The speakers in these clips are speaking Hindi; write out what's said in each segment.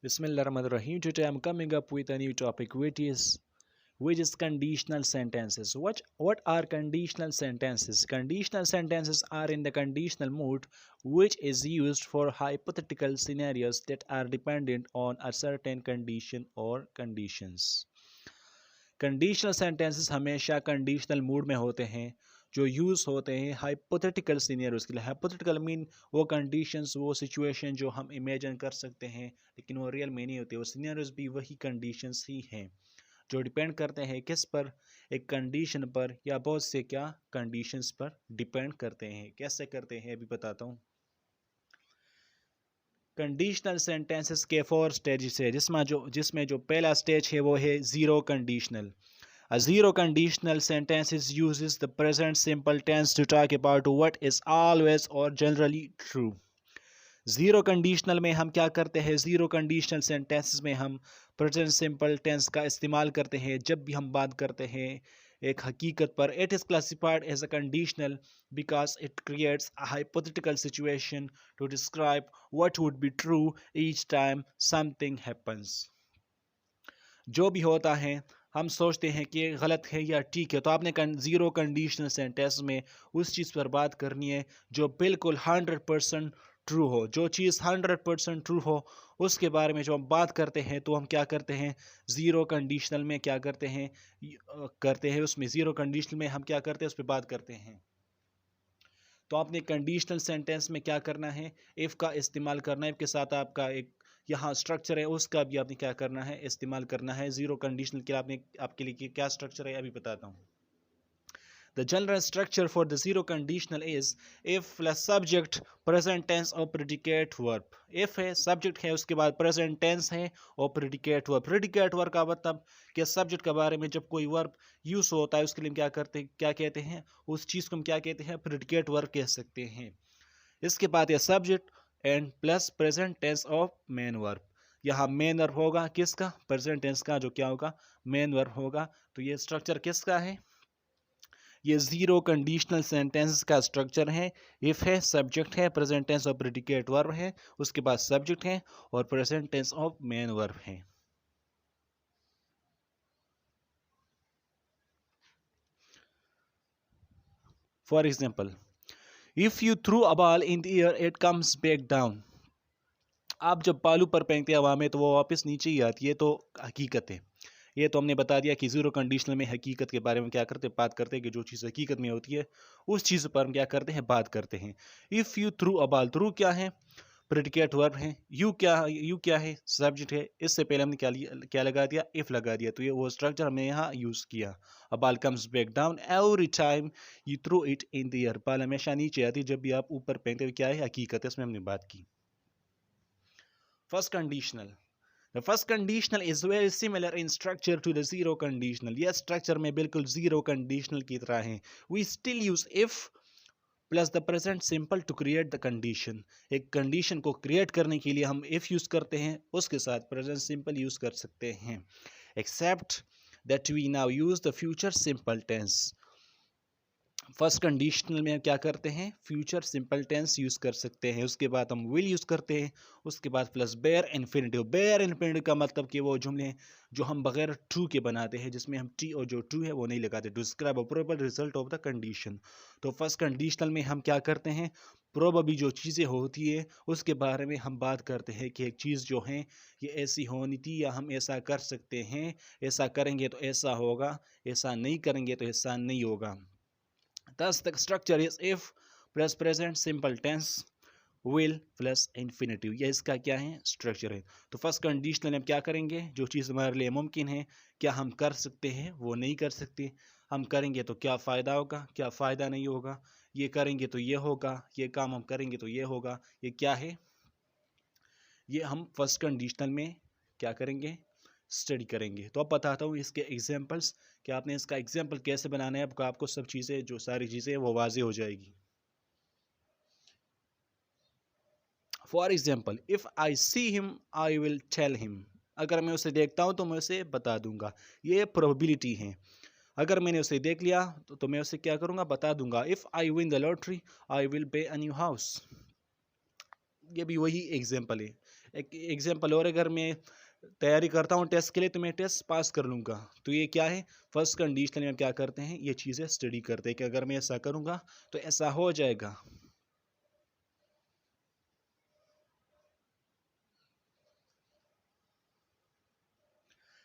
Bismillahirrahmanirrahim. Today I'm coming up with a new topic, which is conditional sentences. What are conditional sentences? Conditional sentences are in the conditional mood, which is used for hypothetical scenarios that are dependent on a certain condition or conditions. Conditional sentences हमेशा कंडीशनल मूड में होते हैं, जो यूज़ होते हैं हाइपोथेटिकल सिनेरियोज के लिए। हाइपोथेटिकल मीन वो कंडीशंस, वो सिचुएशन जो हम इमेजिन कर सकते हैं लेकिन वो रियल में नहीं होते। वो सिनेरियोज भी वही कंडीशंस ही हैं जो डिपेंड करते हैं किस पर, एक कंडीशन पर या बहुत से क्या कंडीशंस पर डिपेंड करते हैं। कैसे करते हैं अभी बताता हूँ। कंडीशनल सेंटेंसेस के 4 स्टेजेस है, जिसमें जो पहला स्टेज है वो है zero conditional. A zero conditional sentence uses the present simple tense to talk about what is always or generally true. Zero conditional में हम क्या करते हैं? ज़ीरो कंडीशनल सेंटेंसेस में हम प्रेजेंट सिंपल टेंस का इस्तेमाल करते हैं जब भी हम बात करते हैं एक हकीकत पर। It is classified as a conditional because it creates a hypothetical situation to describe what would be true each time something happens. जो भी होता है हम सोचते हैं कि गलत है या ठीक है, तो आपने ज़ीरो कंडीशनल सेंटेंस में उस चीज़ पर बात करनी है जो बिल्कुल 100% ट्रू हो। जो चीज़ 100% ट्रू हो उसके बारे में जो हम बात करते हैं, तो हम क्या करते हैं ज़ीरो कंडीशनल में क्या करते हैं उसमें ज़ीरो कंडीशनल में हम क्या करते हैं उस पर बात करते हैं। तो आपने कंडीशनल सेंटेंस में क्या करना है, इफ़ का इस्तेमाल करना है। इफ़ के साथ आपका एक यहाँ स्ट्रक्चर है, उसका भी आपने क्या करना है, इस्तेमाल करना है। ज़ीरो कंडीशनल के आपके लिए क्या स्ट्रक्चर है अभी बताता हूँ। The general structure for the zero conditional is if plus subject, present tense और predicate verb. if है subject है, उसके बाद present tense है और predicate verb. predicate verb का मतलब कि subject के बारे में जब कोई verb यूज होता है उसके लिए क्या कहते हैं, उस चीज़ को हम क्या कहते हैं, predicate verb कह सकते हैं। इसके बाद ये subject and plus present tense of main verb. यहाँ मेन वर्ब होगा किसका, प्रेजेंट टेंस का, जो क्या होगा मेन वर्ब होगा। तो ये स्ट्रक्चर किसका है, ये ज़ीरो कंडीशनल सेंटेंस का स्ट्रक्चर है। इफ है, सब्जेक्ट है, present tense of predicate verb है, उसके बाद सब्जेक्ट है और present tense of main verb है। For example, if you throw a ball in the air it comes back down. आप जब बालू पर फेंकते हैं हवा में तो वो वापस नीचे ही आती है, तो हकीकत है। ये तो हमने बता दिया कि ज़ीरो कंडीशनल में हकीकत के बारे में क्या करते हैं, बात करते हैं कि जो चीज़ हकीकत में होती है उस चीज़ पर हम क्या करते हैं, बात करते हैं। If you throw a ball, through क्या है, प्रेडिकेट वर्ब है। यू क्या है, सब्जेक्ट है। इससे पहले हमने क्या लगा दिया, इफ़ लगा दिया। तो ये वो स्ट्रक्चर हमने यहाँ यूज़ किया। A ball comes back down every time you through it in the air. Ball हमेशा नीचे आती है जब भी आप ऊपर फेंकते हो। क्या है, हकीकत है, इसमें हमने बात की। First conditional, The first conditional is very similar in structure to the zero conditional. यह स्ट्रक्चर में बिल्कुल zero conditional की तरह है। We still use if plus the present simple to create the condition. एक condition को create करने के लिए हम if use करते हैं, उसके साथ present simple use कर सकते हैं। Except that we now use the future simple tense. First conditional में क्या करते हैं, फ्यूचर सिंपल टेंस यूज़ कर सकते हैं। उसके बाद हम विल यूज़ करते हैं। उसके बाद plus bare infinitive. Bare infinitive का मतलब कि वो जुमले जो हम बगैर ट्रू के बनाते हैं, जिसमें हम टी और जो ट्रू है वो नहीं लगाते, to describe a probable result of the condition. तो फर्स्ट कंडीशनल में हम क्या करते हैं, प्रोबेबली जो चीज़ें होती है उसके बारे में हम बात करते हैं कि एक चीज़ जो है ये ऐसी होनी थी या हम ऐसा कर सकते हैं, ऐसा करेंगे तो ऐसा होगा, ऐसा नहीं करेंगे तो ऐसा नहीं होगा। Thus, the structure is if plus present simple tense will plus infinitive। यह इसका क्या है, स्ट्रक्चर है। तो फर्स्ट कंडीशनल में हम क्या करेंगे, जो चीज़ हमारे लिए मुमकिन है, क्या हम कर सकते हैं, वो नहीं कर सकते। हम करेंगे तो क्या फ़ायदा होगा, क्या फ़ायदा नहीं होगा। ये करेंगे तो ये होगा, ये काम हम करेंगे तो ये होगा। ये क्या है, ये हम फर्स्ट कंडीशनल में क्या करेंगे, स्टडी करेंगे। तो अब बताता हूँ इसके एग्जांपल्स कि आपने इसका एग्जांपल कैसे बनाना है। आपको सब चीज़ें, जो सारी चीज़ें वो वाजे हो जाएगी। For example, if I see him I will tell him. अगर मैं उसे देखता हूँ तो मैं उसे बता दूंगा। ये प्रोबेबिलिटी है। अगर मैंने उसे देख लिया तो मैं उसे क्या करूँगा, बता दूंगा। If I win the lottery I will pay a new house. ये भी वही एग्जाम्पल है। एक एग्जांपल और, अगर मैं तैयारी करता हूँ टेस्ट के लिए तो मैं टेस्ट पास कर लूँगा, तो ये क्या है, फर्स्ट कंडीशनल में हम क्या करते हैं, ये चीज़ें स्टडी करते हैं कि अगर मैं ऐसा करूँगा तो ऐसा हो जाएगा।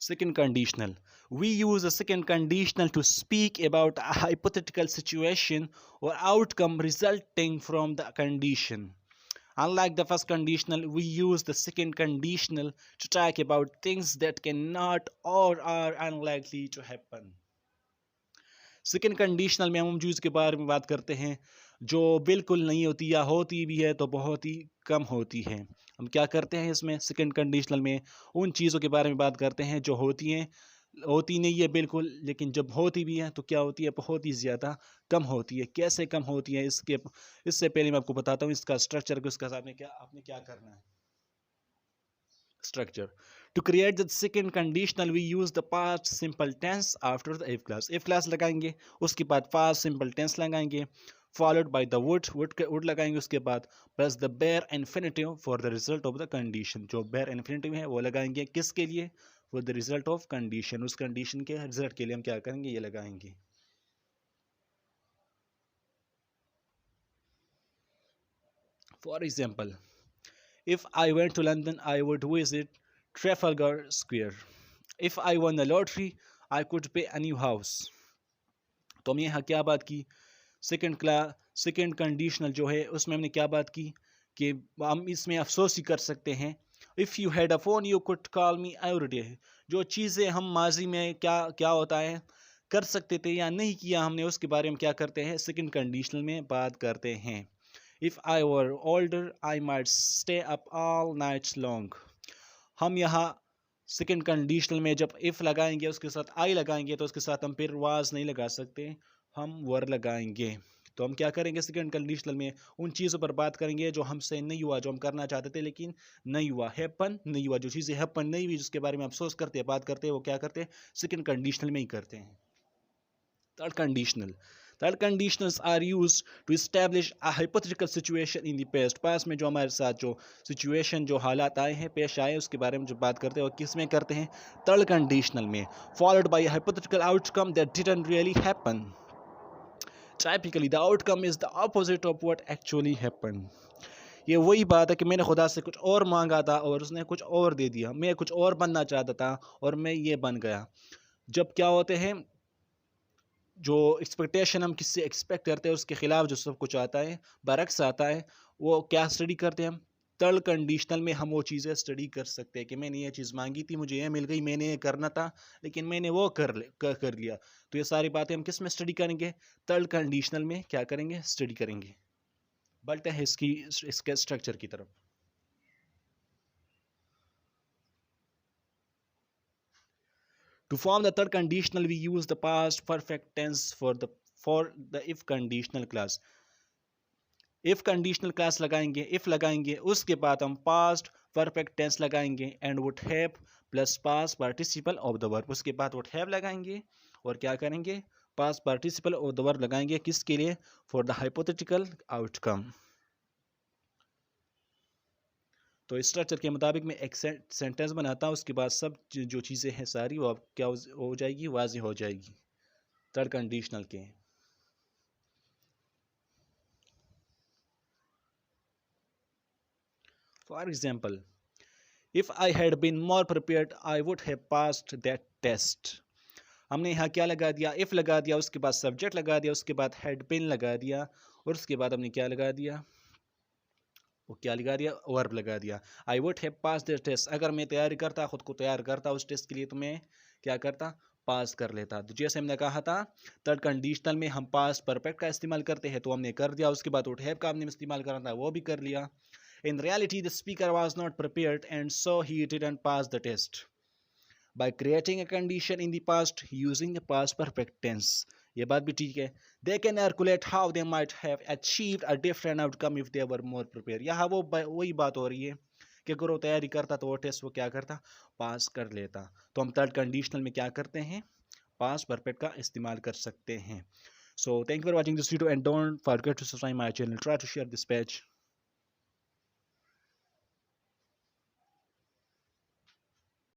Second conditional. We use the second conditional to speak about a hypothetical situation or outcome resulting from the condition. Unlike the first conditional, we use the second conditional to talk about things that cannot or are unlikely to happen. Second conditional में हम चीज़ के बारे में बात करते हैं जो बिल्कुल नहीं होती या होती भी है तो बहुत ही कम होती है। हम क्या करते हैं इसमें सेकेंड कंडीशनल में, उन चीज़ों के बारे में बात करते हैं जो होती हैं, होती नहीं है बिल्कुल, लेकिन जब होती भी है तो क्या होती है, बहुत ही ज़्यादा कम होती है। कैसे कम होती है, इससे पहले मैं आपको बताता हूँ इसका स्ट्रक्चर, उसका आपने क्या करना है। Structure. To create the second conditional, we use the past simple tense after the if clause. If clause लगाएंगे, उसके बाद past simple tense लगाएंगे, followed by the would लगाएंगे उसके बाद, plus the bare infinitive for the result of the condition. जो bare infinitive है वो लगाएंगे किसके लिए, for the result of condition. उस condition के result के लिए हम क्या करेंगे, ये लगाएंगे। For example, if I went to London, I would visit Trafalgar Square. If I won the lottery, I could pay a new house. तो हमने यहाँ क्या बात की, सेकंड कंडीशनल जो है उसमें हमने क्या बात की कि हम इसमें अफसोस ही कर सकते हैं। If you had a phone you could call me every day. जो चीज़ें हम माजी में क्या होता है कर सकते थे या नहीं किया हमने, उसके बारे में क्या करते हैं, सेकंड कंडीशनल में बात करते हैं। If I were older, I might stay up all night long. हम यहाँ सेकेंड कंडीशनल में जब इफ़ लगाएंगे उसके साथ आई लगाएंगे तो उसके साथ हम फिर वाज नहीं लगा सकते, हम वर लगाएंगे। तो हम क्या करेंगे, सेकेंड कंडीशनल में उन चीज़ों पर बात करेंगे जो हमसे नहीं हुआ, जो हम करना चाहते थे लेकिन नहीं हुआ, हैपन नहीं हुआ। जो चीज़ें हैपन नहीं हुई जिसके बारे में अफसोस करते हैं, बात करते हैं, वो क्या करते हैं, सेकेंड कंडीशनल में ही करते हैं। Third conditional. Third conditionals are used to establish a hypothetical situation in the past. Past में जो हमारे साथ जो सिचुएशन, जो हालात आए हैं, पेश आए, उसके बारे में जो बात करते हैं वो किस में करते हैं, थर्ड कंडीशनल में, followed by a hypothetical outcome that didn't really happen. Typically, the outcome is the opposite of what actually happened. ये वही बात है कि मैंने खुदा से कुछ और मांगा था और उसने कुछ और दे दिया। मैं कुछ और बनना चाहता था और मैं ये बन गया। जब क्या होते हैं, जो एक्सपेक्टेशन हम किससे एक्सपेक्ट करते हैं उसके खिलाफ जो सब कुछ आता है, बरक्स आता है, वो क्या स्टडी करते हैं हम, थर्ड कंडीशनल में हम वो चीज़ें स्टडी कर सकते हैं कि मैंने ये चीज़ मांगी थी, मुझे ये मिल गई, मैंने ये करना था लेकिन मैंने वो कर लिया। तो ये सारी बातें हम किस में स्टडी करेंगे, थर्ड कंडीशनल में क्या करेंगे, स्टडी करेंगे। बढ़ते हैं इसके स्ट्रक्चर की तरफ। To form the third conditional, we use the past perfect tense for the if conditional clause. If conditional clause लगाएंगे, if लगाएंगे, उसके बाद हम past perfect tense लगाएंगे and would have plus past participle of the verb. उसके बाद would have लगाएंगे और क्या करेंगे, past participle of the verb लगाएंगे किसके लिए, for the hypothetical outcome. तो इस स्ट्रक्चर के मुताबिक मैं एक सेंटेंस बनाता हूँ, उसके बाद सब जो चीज़ें हैं सारी वो अब क्या हो जाएगी, वाज़ेह हो जाएगी थर्ड कंडीशनल के। For example, if I had been more prepared I would have passed that test. हमने यहाँ क्या लगा दिया, इफ़ लगा दिया, उसके बाद सब्जेक्ट लगा दिया, उसके बाद हैड बीन लगा दिया और उसके बाद हमने क्या लगा दिया, वो क्या लगा दिया, वर्ब लगा दिया। I would have pass the test, अगर मैं तैयारी करता, खुद को तैयार करता उस टेस्ट के लिए तो मैं क्या करता, पास कर लेता। तो जैसे हमने कहा था थर्ड कंडीशनल में हम पास परफेक्ट का इस्तेमाल करते हैं, तो हमने कर दिया, उसके बाद वुड हैव का हमने इस्तेमाल करना था, वो भी कर लिया। In reality the speaker was not prepared and so he didn't pass the test by creating a condition in the past using the past perfect tense. ये बात भी ठीक है। They can calculate how they might have achieved a different outcome if they were more prepared. यहाँ वो वही बात हो रही है कि अगर वो तैयारी करता तो वो टेस्ट वो क्या करता, पास कर लेता। तो हम थर्ड कंडीशनल में क्या करते हैं, पास परफेक्ट का इस्तेमाल कर सकते हैं। So thank you for watching this video and don't forget to subscribe my channel. Try to share this page.